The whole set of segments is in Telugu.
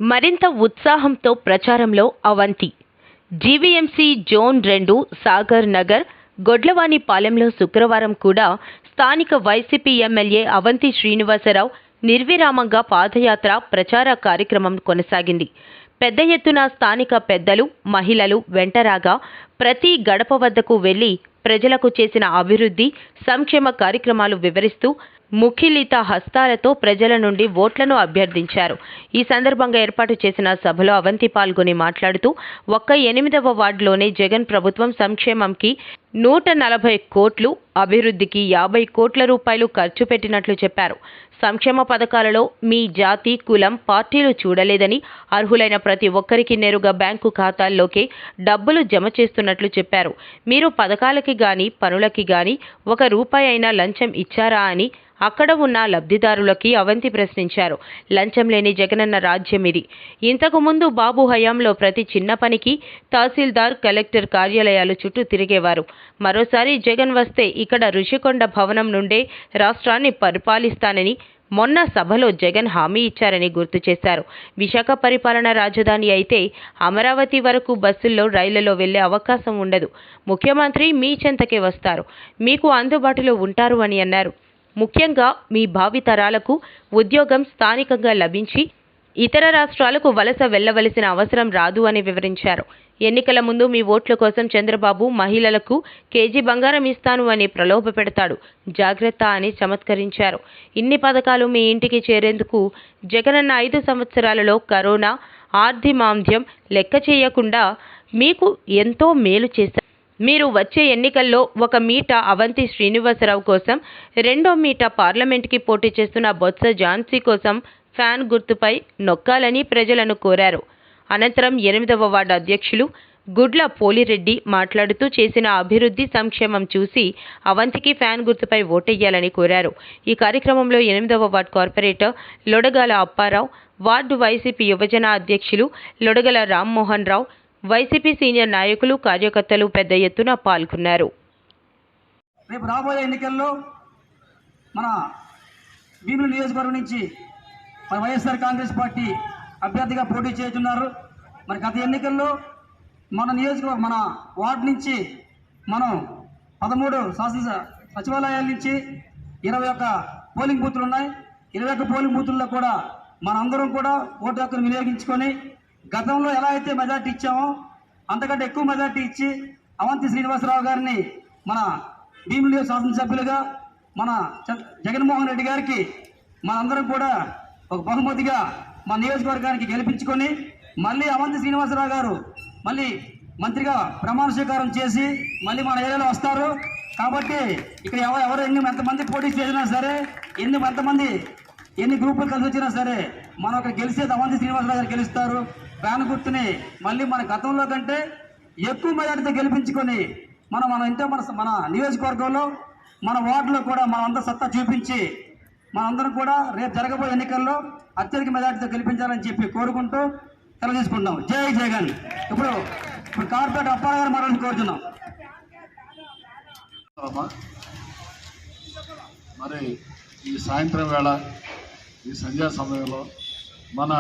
మరింత ఉత్సాహంతో ప్రచారంలో అవంతి. జీవీఎంసీ జోన్ 2 సాగర్ నగర్ గొడ్లవానిపాలెంలో శుక్రవారం కూడా స్థానిక వైసీపీ ఎమ్మెల్యే అవంతి శ్రీనివాసరావు నిర్విరామంగా పాదయాత్ర ప్రచార కార్యక్రమం కొనసాగింది. పెద్ద ఎత్తున స్థానిక పెద్దలు, మహిళలు వెంటరాగా ప్రతి గడప వద్దకు వెళ్లి ప్రజలకు చేసిన అభివృద్ధి, సంక్షేమ కార్యక్రమాలు వివరిస్తూ ముఖిలిత హస్తాలతో ప్రజల నుండి ఓట్లను అభ్యర్థించారు. ఈ సందర్భంగా ఏర్పాటు చేసిన సభలో అవంతి పాల్గొని మాట్లాడుతూ ఒక్క 8వ వార్డులోనే జగన్ ప్రభుత్వం సంక్షేమంకి 140 కోట్లు, అభివృద్ధికి 50 కోట్ల రూపాయలు ఖర్చు పెట్టినట్లు చెప్పారు. సంక్షేమ పథకాలలో మీ జాతి, కులం, పార్టీలు చూడలేదని, అర్హులైన ప్రతి ఒక్కరికి నేరుగా బ్యాంకు ఖాతాల్లోకే డబ్బులు జమ చేస్తున్నట్లు చెప్పారు. మీరు పథకాలకి గాని, పనులకి గాని 1 రూపాయి అయినా లంచం ఇచ్చారా అని అక్కడ ఉన్న లబ్ధిదారులకి అవంతి ప్రశ్నించారు. లంచం లేని జగనన్న రాజ్యం ఇది. ఇంతకు ముందు బాబు హయాంలో ప్రతి చిన్న పనికి తహసీల్దార్, కలెక్టర్ కార్యాలయాలు చుట్టూ తిరిగేవారు. మరోసారి జగన్ వస్తే ఇక్కడ రుషికొండ భవనం నుండే రాష్ట్రాన్ని పరిపాలిస్తానని మొన్న సభలో జగన్ హామీ ఇచ్చారని గుర్తు చేశారు. విశాఖ పరిపాలన రాజధాని అయితే అమరావతి వరకు బస్సుల్లో, రైళ్లలో వెళ్లే అవకాశం ఉండదు. ముఖ్యమంత్రి మీ చెంతకే వస్తారు, మీకు అందుబాటులో ఉంటారు అని అన్నారు. ముఖ్యంగా మీ భావితరాలకు ఉద్యోగం స్థానికంగా లభించి ఇతర రాష్ట్రాలకు వలస వెళ్లవలసిన అవసరం రాదు అని వివరించారు. ఎన్నికల ముందు మీ ఓట్ల కోసం చంద్రబాబు మహిళలకు కేజీ బంగారం ఇస్తాను అని ప్రలోభ పెడతాడు, జాగ్రత్త అని చమత్కరించారు. ఇన్ని పథకాలు మీ ఇంటికి చేరేందుకు జగనన్న 5 సంవత్సరాలలో కరోనా, ఆర్థిమాంద్యం లెక్క చేయకుండా మీకు ఎంతో మేలు చేశారు. మీరు వచ్చే ఎన్నికల్లో 1 మీట అవంతి శ్రీనివాసరావు కోసం, 2వ మీట పార్లమెంట్కి పోటీ చేస్తున్న బొత్స ఝాన్సీ కోసం ఫ్యాన్ గుర్తుపై నొక్కాలని ప్రజలను కోరారు. అనంతరం 8వ వార్డు అధ్యక్షులు గుడ్ల పోలిరెడ్డి మాట్లాడుతూ చేసిన అభివృద్ధి, సంక్షేమం చూసి అవంతికి ఫ్యాన్ గుర్తుపై ఓటెయ్యాలని కోరారు. ఈ కార్యక్రమంలో 8వ ward corporator Lodagala Apparao, ward YCP యువజన అధ్యక్షులు లొడగల రామ్మోహన్ రావు, వైసీపీ సీనియర్ నాయకులు, కార్యకర్తలు పెద్ద ఎత్తున పాల్గొన్నారు. రేపు రాబోయే ఎన్నికల్లో మన భీమిలి నియోజకవర్గం నుంచి మన వైఎస్ఆర్ కాంగ్రెస్ పార్టీ అభ్యర్థిగా పోటీ చేస్తున్నారు. మరి గత ఎన్నికల్లో మన వార్డు నుంచి మనం 13 సచివాలయాల నుంచి 21 పోలింగ్ బూతులు ఉన్నాయి. 21 పోలింగ్ బూతుల్లో కూడా మనందరం కూడా ఓటు హక్కును వినియోగించుకొని గతంలో ఎలా అయితే మెజార్టీ ఇచ్చామో అంతకంటే ఎక్కువ మెజార్టీ ఇచ్చి అవంతి శ్రీనివాసరావు గారిని మన భీమిలి శాసనసభ్యులుగా మన జగన్మోహన్ రెడ్డి గారికి మనందరం కూడా ఒక బహుమతిగా మన నియోజకవర్గానికి గెలిపించుకొని మళ్ళీ అవంతి శ్రీనివాసరావు గారు మళ్ళీ మంత్రిగా ప్రమాణ స్వీకారం చేసి మళ్ళీ మన ఏరియాలో వస్తారు. కాబట్టి ఇక్కడ ఎవరు ఎంతమంది పోటీ చేసినా సరే, ఎన్ని గ్రూపులు కలిసి వచ్చినా సరే మనం అక్కడ గెలిచేది అవంతి శ్రీనివాసరావు గారు గెలుస్తారు. ఫ్యాన్ గుర్తుని మళ్ళీ మన గతంలో కంటే ఎక్కువ మెజార్టీతో గెలిపించుకొని మన నియోజకవర్గంలో, మన వార్డులో కూడా మనంతా సత్తా చూపించి మనందరం కూడా రేపు జరగబోయే ఎన్నికల్లో అత్యధిక మెజార్టీతో గెలిపించాలని చెప్పి కోరుకుంటూ తెలియజేసుకుంటాం. జై జగన్. ఇప్పుడు కార్పొరేటర్ అప్పారావు గారు మరొకటి కోరుతున్నాం. మరి ఈ సాయంత్రం వేళ, ఈ సంధ్యా సమయంలో మన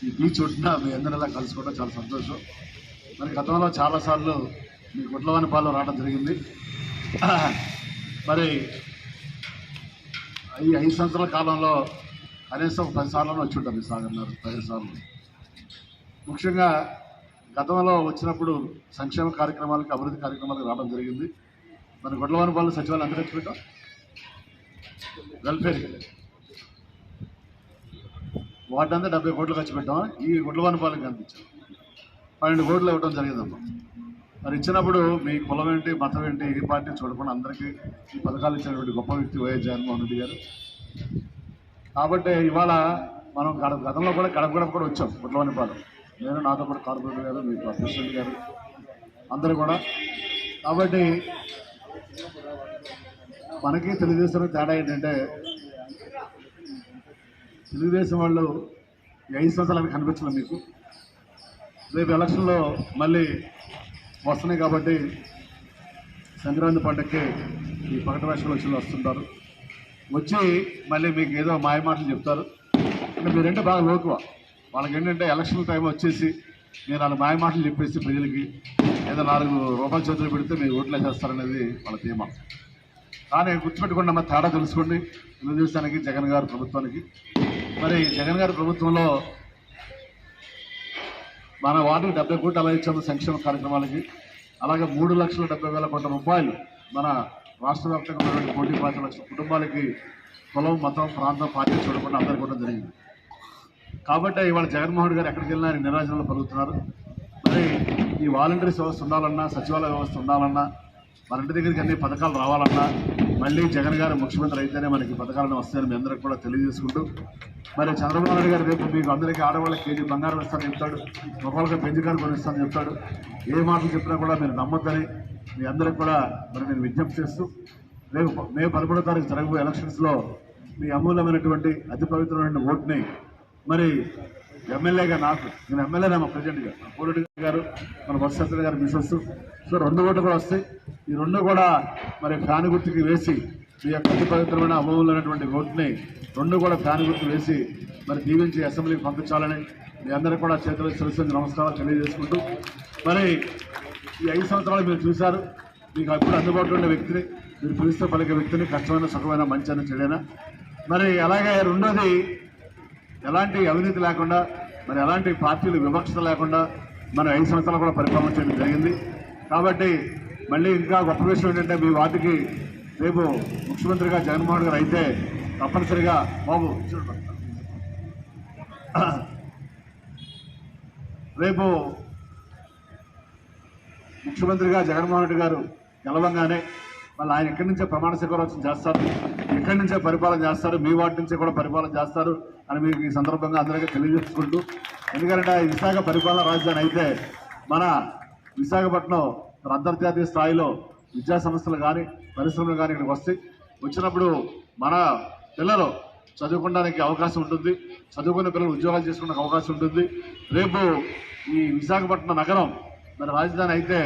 ఈ బీచ్ ఒడ్డున మీ అందరిలా కలుసుకోవడం చాలా సంతోషం. మరి గతంలో చాలాసార్లు మీ గుడ్లవానిపాలెం రావడం జరిగింది. మరి ఈ 5 సంవత్సరాల కాలంలో కనీసం 10 సార్లు వచ్చి ఉంటారు ఈ సాగర్నారు, 15 సార్లు. ముఖ్యంగా గతంలో వచ్చినప్పుడు సంక్షేమ కార్యక్రమాలకి, అభివృద్ధి కార్యక్రమాలకు రావడం జరిగింది. మరి గుడ్లవానిపాలెం సచివాలయం ఎంత ఖర్చు పెట్టాం? వెల్ఫేర్ వాటి అంతా 70 కోట్లు ఖర్చు పెట్టాం. ఈ గుడ్లవానిపాలెంకి అందించాం 12 కోట్లు ఇవ్వడం జరిగిందమ్మా. మరి ఇచ్చినప్పుడు మీ కులం ఏంటి, మతం ఏంటి, ఏ పార్టీ చూడకుండా అందరికీ ఈ పథకాలు ఇచ్చినటువంటి గొప్ప వ్యక్తి వైఎస్ జగన్మోహన్ రెడ్డి గారు. కాబట్టి ఇవాళ మనం గతంలో కూడా గడప కూడా వచ్చాం గుడ్లవానిపాలెం. నేను, నాతో కూడా కార్పొరేటర్ గారు, మీ ప్రెసిడెంట్ గారు అందరూ కూడా. కాబట్టి మనకి తెలుగుదేశం తేడా ఏంటంటే, తెలుగుదేశం వాళ్ళు 5 సంవత్సరాలు కనిపించలేదు మీకు. రేపు ఎలక్షన్లో మళ్ళీ వస్తున్నాయి కాబట్టి సంక్రాంతి పండుగకి ఈ పకట వేషాలు వచ్చి వస్తుంటారు. వచ్చి మళ్ళీ మీకు ఏదో మాయ మాటలు చెప్తారు. అంటే మీరంటే బాగా లోకువ. వాళ్ళకి ఏంటంటే ఎలక్షన్ టైం వచ్చేసి నేను 4 మాయ మాటలు చెప్పేసి ప్రజలకి ఏదో 4 రూపాయల చేతులు పెడితే మీరు ఓట్లు వేసేస్తారనేది వాళ్ళ ధీమా. కానీ గుర్తుపెట్టుకోండి అమ్మ, తేడా తెలుసుకోండి తెలుగుదేశానికి జగన్ గారి ప్రభుత్వానికి. మరి జగన్ గారి ప్రభుత్వంలో మన వార్డుకి 70 కోట్లు అలా ఇచ్చాము సంక్షేమ కార్యక్రమాలకి. అలాగే 3,70,000 కోట్ల రూపాయలు మన రాష్ట్ర వ్యాప్తంగా ఉన్నటువంటి 1,25 లక్షల కుటుంబాలకి కులం, మతం, ప్రాంతం, పార్టీ చూడకుండా అందరికీ కూడా జరిగింది. కాబట్టి ఇవాళ జగన్మోహన్ గారు ఎక్కడికి వెళ్ళినా ఆయన నిరాజనలో పలుకుతున్నారు. మరి ఈ వాలంటీర్స్ వ్యవస్థ ఉండాలన్నా, సచివాలయ వ్యవస్థ ఉండాలన్నా, మన ఇంటి దగ్గరికి అన్ని పథకాలు రావాలన్నా మళ్ళీ జగన్ గారు ముఖ్యమంత్రి అయితేనే మనకి పథకాలను వస్తాయని మీ అందరికీ కూడా తెలియజేసుకుంటూ, మరి చంద్రబాబు నాయుడు గారు రేపు మీకు అందరికీ ఆడవాళ్ళకి కేజీ బంగారం ఇస్తానని చెప్తాడు, మొక్కలకి పెంచుకాలు కొనిస్తానని చెప్తాడు. ఏ మాటలు చెప్పినా కూడా మీరు నమ్మొద్దని మీ అందరికి కూడా మరి నేను విజ్ఞప్తి చేస్తూ, రేపు మే 11వ తారీఖు జరగబోయే ఎలక్షన్స్లో మీ అమూల్యమైనటువంటి అతి పవిత్రమైన ఓటుని మరి ఎమ్మెల్యేగా నేను ఎమ్మెల్యేనేమో ప్రజెంట్గా కోరెడ్డి గారు, మన బొత్స గారు మిసెస్, సో 2 ఓట్లు కూడా వస్తాయి. ఈ 2 కూడా మరి ఫ్యాన్ గుర్తుకి వేసి మీ యొక్క అతి పవిత్రమైన అమూల్యమైనటువంటి ఓటుని 2 కూడా ఫ్యాన్ గుర్తు వేసి మరి దీవించి అసెంబ్లీకి పంపించాలని మీ అందరికీ కూడా చేతులు శిరస్సు నమస్కారాలు తెలియజేసుకుంటూ, మరి ఈ 5 సంవత్సరాలు మీరు చూశారు, మీకు అప్పుడు అందుబాటులో ఉండే వ్యక్తిని, మీరు పిలిస్తే పలికే వ్యక్తిని, కష్టమైన సుఖమైన మంచి అని చెడైనా. మరి అలాగే రెండోది, ఎలాంటి అవినీతి లేకుండా, మరి ఎలాంటి పార్టీలు వివక్షత లేకుండా మనం 5 సంవత్సరాలు కూడా పరిపాలన చేయడం జరిగింది. కాబట్టి మళ్ళీ ఇంకా గొప్ప విషయం ఏంటంటే, మీ వార్డుకి రేపు ముఖ్యమంత్రిగా జగన్మోహన్ గారు అయితే తప్పనిసరిగా బాబు రేపు ముఖ్యమంత్రిగా జగన్మోహన్ రెడ్డి గారు గెలవంగానే మళ్ళీ ఆయన ఎక్కడి నుంచే ప్రమాణ స్వీకారోత్సవం చేస్తారు, ఎక్కడి నుంచే పరిపాలన చేస్తారు, మీ వార్డు నుంచే కూడా పరిపాలన చేస్తారు అని మీకు ఈ సందర్భంగా అందరికీ తెలియజేసుకుంటూ, ఎందుకంటే విశాఖ పరిపాలన రాజధాని అయితే మన విశాఖపట్నం అంతర్జాతీయ స్థాయిలో విద్యా సంస్థలు కానీ పరిశ్రమలు కానీ ఇక్కడికి వస్తాయి. వచ్చినప్పుడు మన పిల్లలు చదువుకోవడానికి అవకాశం ఉంటుంది, చదువుకునే పిల్లలు ఉద్యోగాలు చేసుకోవడానికి అవకాశం ఉంటుంది. రేపు ఈ విశాఖపట్నం నగరం మరి రాజధాని అయితే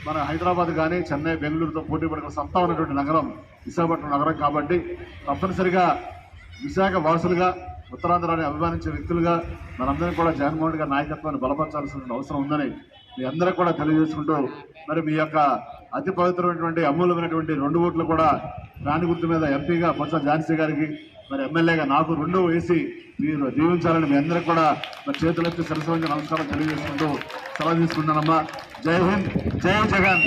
మన హైదరాబాద్ కానీ చెన్నై, బెంగళూరుతో పోటీ పడిన సత్తా ఉన్నటువంటి నగరం విశాఖపట్నం నగరం. కాబట్టి తప్పనిసరిగా విశాఖ వాసులుగా, ఉత్తరాంధ్రాన్ని అభిమానించే వ్యక్తులుగా మనందరికీ కూడా జగన్మోహన్ రెడ్డి గారి నాయకత్వాన్ని బలపరచాల్సిన అవసరం ఉందని మీ అందరికీ కూడా తెలియజేసుకుంటూ, మరి మీ యొక్క అతి పవిత్రమైనటువంటి అమూల్యమైనటువంటి 2 ఓట్లు కూడా ఫ్యాన్ గుర్తు మీద ఎంపీగా బొత్స ఝాన్సీ గారికి, మరి ఎమ్మెల్యేగా నాకు 2 వేసి మీరు దీవించాలని మీ అందరికీ కూడా మరి చేతులెత్తి సరస్వతి నమస్కారం తెలియజేసుకుంటూ సెలవు తీసుకుంటానమ్మా. జై హింద్, జై జగన్.